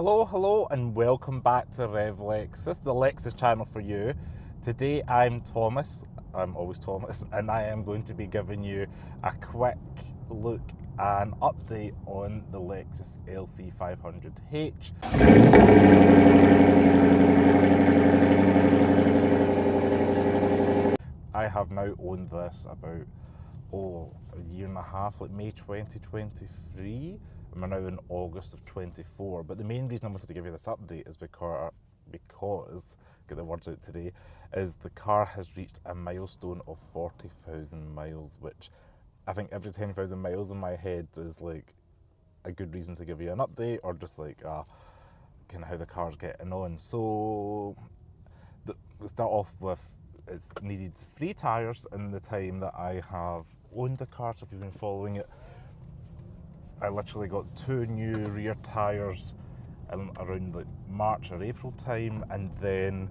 Hello, and welcome back to RevLex. This is the Lexus channel for you. Today I'm Thomas, I'm always Thomas, and I am going to be giving you a quick look and update on the Lexus LC 500H. I have now owned this about a year and a half, like May 2023, and we're now in August of 24. But the main reason I wanted to give you this update is because get the words out today, is the car has reached a milestone of 40,000 miles, which I think every 10,000 miles in my head is like a good reason to give you an update, or just like kind of how the car's getting on. So let's start off with, it's needed 3 tyres in the time that I have owned the car. So if you've been following it, I literally got 2 new rear tyres around like March or April time, and then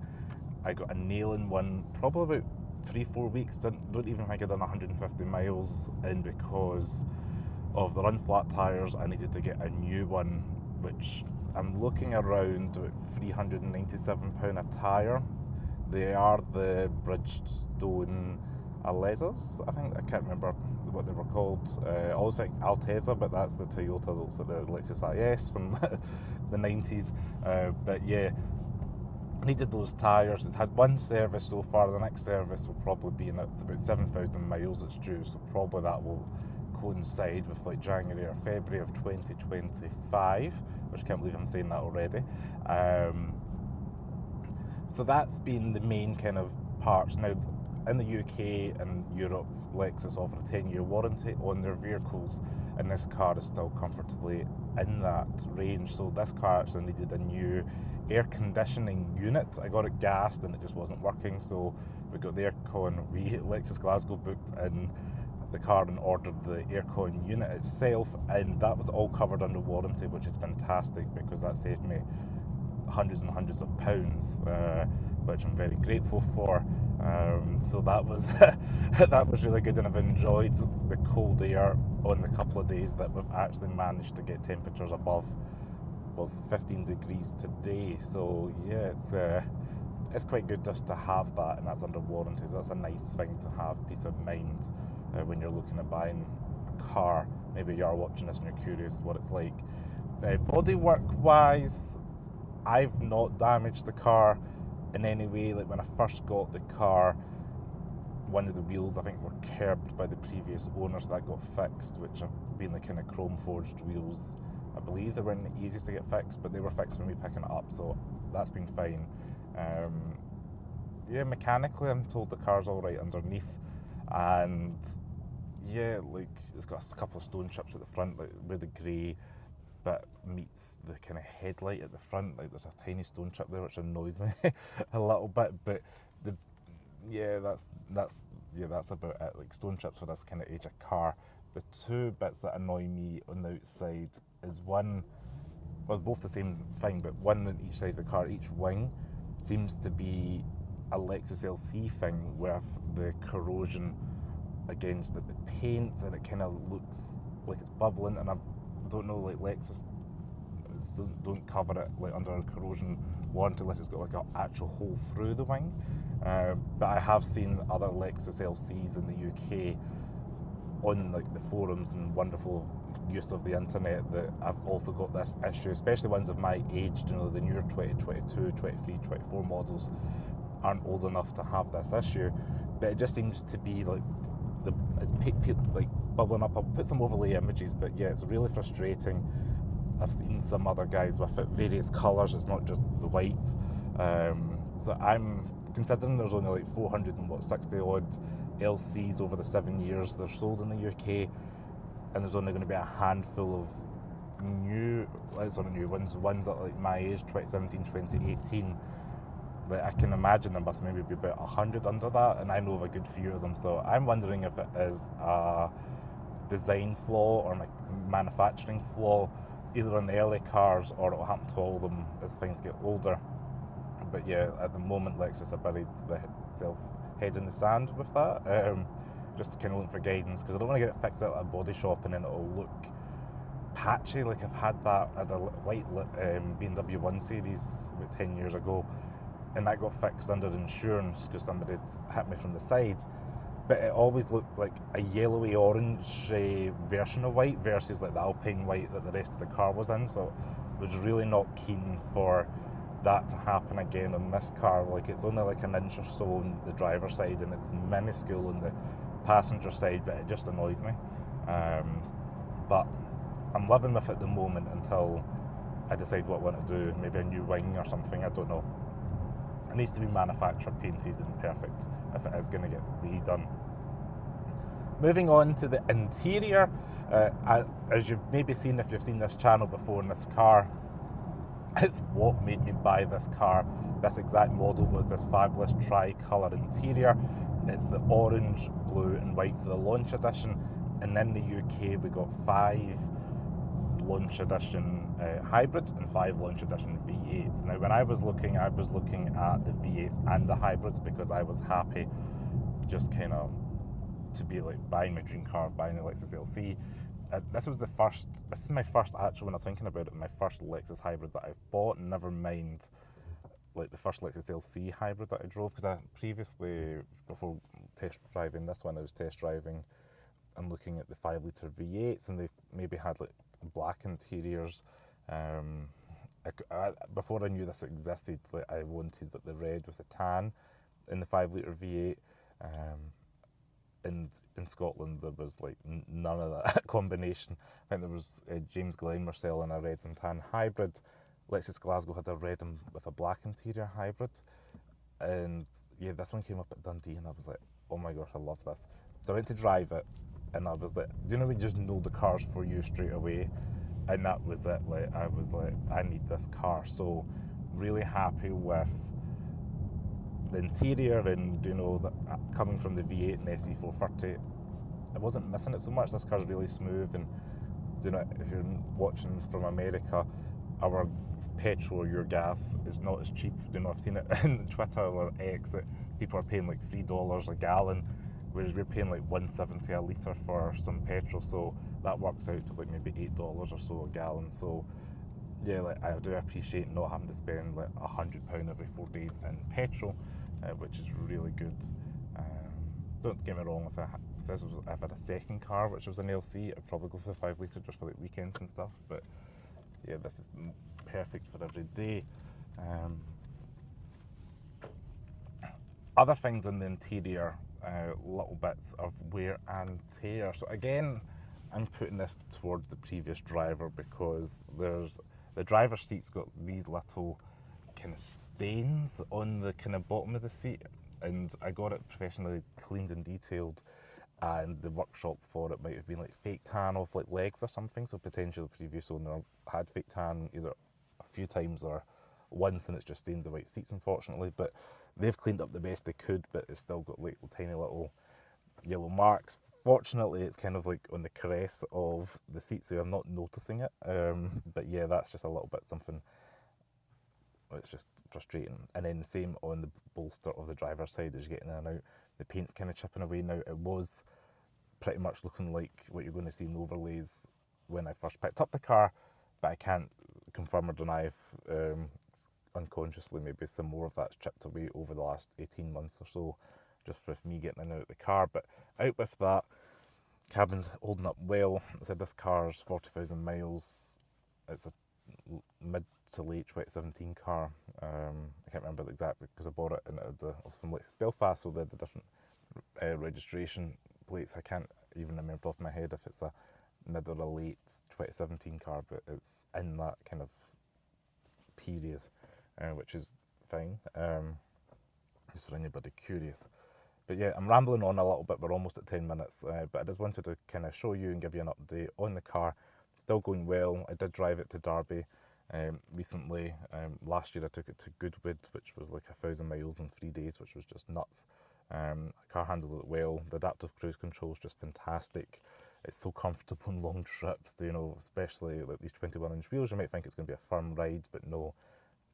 I got a nailing one probably about 3-4 weeks. Don't even think I'd done 150 miles in because of the run flat tyres. I needed to get a new one, which I'm looking around about £397 a tyre. They are the Bridgestone Alezas, I think. I can't remember what they were called. I always think Alteza, but that's the Toyota, that's like the Lexus IS from the 90s. But yeah, needed those tyres. It's had one service so far. The next service will probably be it's about 7,000 miles it's due, so probably that will coincide with like January or February of 2025, which I can't believe I'm saying that already. So that's been the main kind of parts. Now, in the UK and Europe, Lexus offer a 10-year warranty on their vehicles, and this car is still comfortably in that range. So this car actually needed a new air conditioning unit. I got it gassed and it just wasn't working, so we got the aircon. We Lexus Glasgow booked in the car and ordered the aircon unit itself, and that was all covered under warranty, which is fantastic because that saved me hundreds and hundreds of pounds, which I'm very grateful for. So that was that was really good, and I've enjoyed the cold air on the couple of days that we've actually managed to get temperatures above, well, it's 15 degrees today. So yeah, it's quite good just to have that, and that's under warranty. So that's a nice thing to have, peace of mind, when you're looking at buying a car. Maybe you are watching this and you're curious what it's like. Bodywork wise, I've not damaged the car in any way. Like when I first got the car, one of the wheels I think were curbed by the previous owner, so that got fixed, which have been the kind of chrome forged wheels. I believe they weren't the easiest to get fixed, but they were fixed for me picking it up, so that's been fine. Yeah, mechanically I'm told the car's all right underneath, and yeah, like it's got a couple of stone chips at the front, like where the grey bit meets the kind of headlight at the front. Like there's a tiny stone chip there which annoys me a little bit, but that's about it. Like stone chips for this kind of age of car. The 2 bits that annoy me on the outside is one, well, both the same thing, but one on each side of the car. Each wing seems to be a Lexus LC thing with the corrosion against it, the paint, and it kind of looks like it's bubbling, and I don't know, like Lexus don't cover it like under a corrosion warranty unless it's got like an actual hole through the wing. But I have seen other Lexus LCs in the UK on like the forums and wonderful use of the internet that I've also got this issue, especially ones of my age. You know, the newer 2022, 23, 24 models aren't old enough to have this issue, but it just seems to be like it's like bubbling up. I'll put some overlay images, but yeah, it's really frustrating. I've seen some other guys with it, various colours, it's not just the white. So I'm considering there's only like 460 odd LCs over the 7 years they're sold in the UK, and there's only going to be a handful of new ones at like my age, 2017, 2018. Like I can imagine there must maybe be about 100 under that, and I know of a good few of them. So I'm wondering if it is a design flaw or a manufacturing flaw, either in the early cars or it will happen to all of them as things get older. But yeah, at the moment Lexus have buried themselves head in the sand with that, just to kind of look for guidance, because I don't want to get it fixed out at a body shop and then it'll look patchy. Like I've had that at a white BMW 1 Series about 10 years ago, and that got fixed under insurance because somebody had hit me from the side. But it always looked like a yellowy orange version of white versus like the Alpine white that the rest of the car was in. So I was really not keen for that to happen again on this car. Like it's only like an inch or so on the driver's side and it's minuscule on the passenger side, but it just annoys me. But I'm living with it at the moment until I decide what I want to do. Maybe a new wing or something, I don't know. It needs to be manufacturer painted and perfect if it is going to get redone. Moving on to the interior, as you've maybe seen if you've seen this channel before in this car, it's what made me buy this car. This exact model was this fabulous tri-colour interior. It's the orange, blue and white for the launch edition, and in the UK we got 5 launch edition hybrids and 5 launch edition V8s. Now when I was looking at the V8s and the hybrids because I was happy just kind of to be like buying my dream car, buying the Lexus LC. This is my first actual, when I was thinking about it, my first Lexus hybrid that I've bought, never mind like the first Lexus LC hybrid that I drove, because I previously, before test driving this one, I was test driving and looking at the 5-litre V8s, and they maybe had like black interiors. Before I knew this existed, like, I wanted like, the red with the tan in the 5-litre V8. And in Scotland there was like none of that combination. I think there was James Glenn were selling a red and tan hybrid. Lexus Glasgow had a red and with a black interior hybrid, and yeah, this one came up at Dundee and I was like, oh my gosh, I love this. So I went to drive it and I was like, do you know, we just know the car's for you straight away, and that was it. Like I was like, I need this car. So really happy with the interior, and you know, coming from the V8 and SE430, I wasn't missing it so much. This car's really smooth, and you know, if you're watching from America, our petrol or your gas is not as cheap. You know, I've seen it in Twitter or X that people are paying like $3 a gallon, whereas we're paying like £1.70 a litre for some petrol. So that works out to like maybe $8 or so a gallon. So yeah, like I do appreciate not having to spend like £100 every 4 days in petrol, which is really good. Don't get me wrong, if I had a second car which was an LC, I'd probably go for the 5-litre just for like weekends and stuff. But yeah, this is perfect for every day. Other things in the interior, little bits of wear and tear. So again, I'm putting this toward the previous driver because the driver's seat's got these little kind of stains on the kind of bottom of the seat, and I got it professionally cleaned and detailed, and the workshop for it might have been like fake tan off like legs or something, so potentially the previous owner had fake tan either a few times or once, and it's just stained the white seats, unfortunately. But they've cleaned up the best they could, but it's still got like tiny little yellow marks. Fortunately, it's kind of like on the caress of the seat, so I'm not noticing it. But yeah, that's just a little bit something. It's just frustrating. And then the same on the bolster of the driver's side as you're getting in and out. The paint's kind of chipping away now. It was pretty much looking like what you're going to see in overlays when I first picked up the car, but I can't confirm or deny if unconsciously maybe some more of that's chipped away over the last 18 months or so, just with me getting in and out of the car. But out with that, cabin's holding up well. I said this car's 40,000 miles. It's a mid to late 2017 car. I can't remember the exact because I bought it and it was from Lexus Belfast, so they had the different registration plates. I can't even remember off my head if it's a mid or a late 2017 car, but it's in that kind of period, which is fine, just for anybody curious. But yeah, I'm rambling on a little bit, we're almost at 10 minutes, but I just wanted to kind of show you and give you an update on the car. Still going well. I did drive it to Derby recently. Last year I took it to Goodwood, which was like 1,000 miles in 3 days, which was just nuts. Car handled it well. The adaptive cruise control is just fantastic. It's so comfortable on long trips, you know, especially like these 21-inch wheels. You might think it's going to be a firm ride, but no,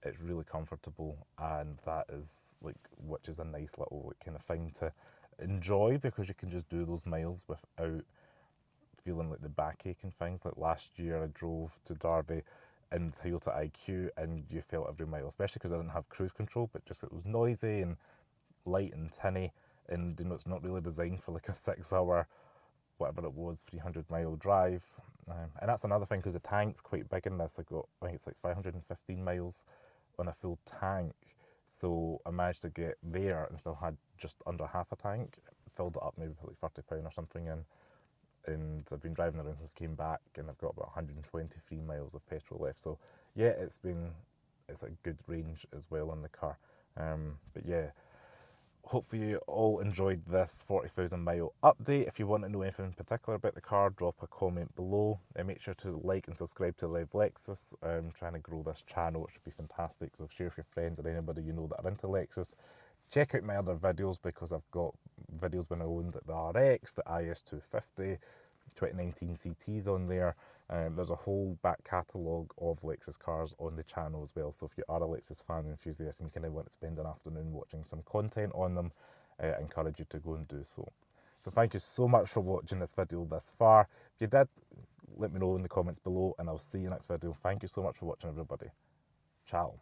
it's really comfortable, and that is like, which is a nice little like, kind of thing to enjoy, because you can just do those miles without feeling like the backache and things. Like last year I drove to Derby in the Toyota IQ and you felt every mile, especially because I didn't have cruise control, but just it was noisy and light and tinny, and you know it's not really designed for like a 6 hour, whatever it was, 300-mile drive. And that's another thing, because the tank's quite big in this. I think it's like 515 miles on a full tank. So I managed to get there and still had just under half a tank. Filled it up maybe for like £30 or something in. And I've been driving around since I came back, and I've got about 123 miles of petrol left. So yeah, it's a good range as well on the car. But yeah, hopefully you all enjoyed this 40,000 mile update. If you want to know anything in particular about the car, drop a comment below, and make sure to like and subscribe to Rev Lexus. I'm trying to grow this channel, which would be fantastic, so share with your friends or anybody you know that are into Lexus. Check out my other videos, because I've got videos when I owned the RX, the IS250, 2019 CTs on there. There's a whole back catalogue of Lexus cars on the channel as well, so if you are a Lexus fan enthusiast and you kind of want to spend an afternoon watching some content on them, I encourage you to go and do so. So thank you so much for watching this video this far. If you did, let me know in the comments below, and I'll see you next video. Thank you so much for watching, everybody. Ciao.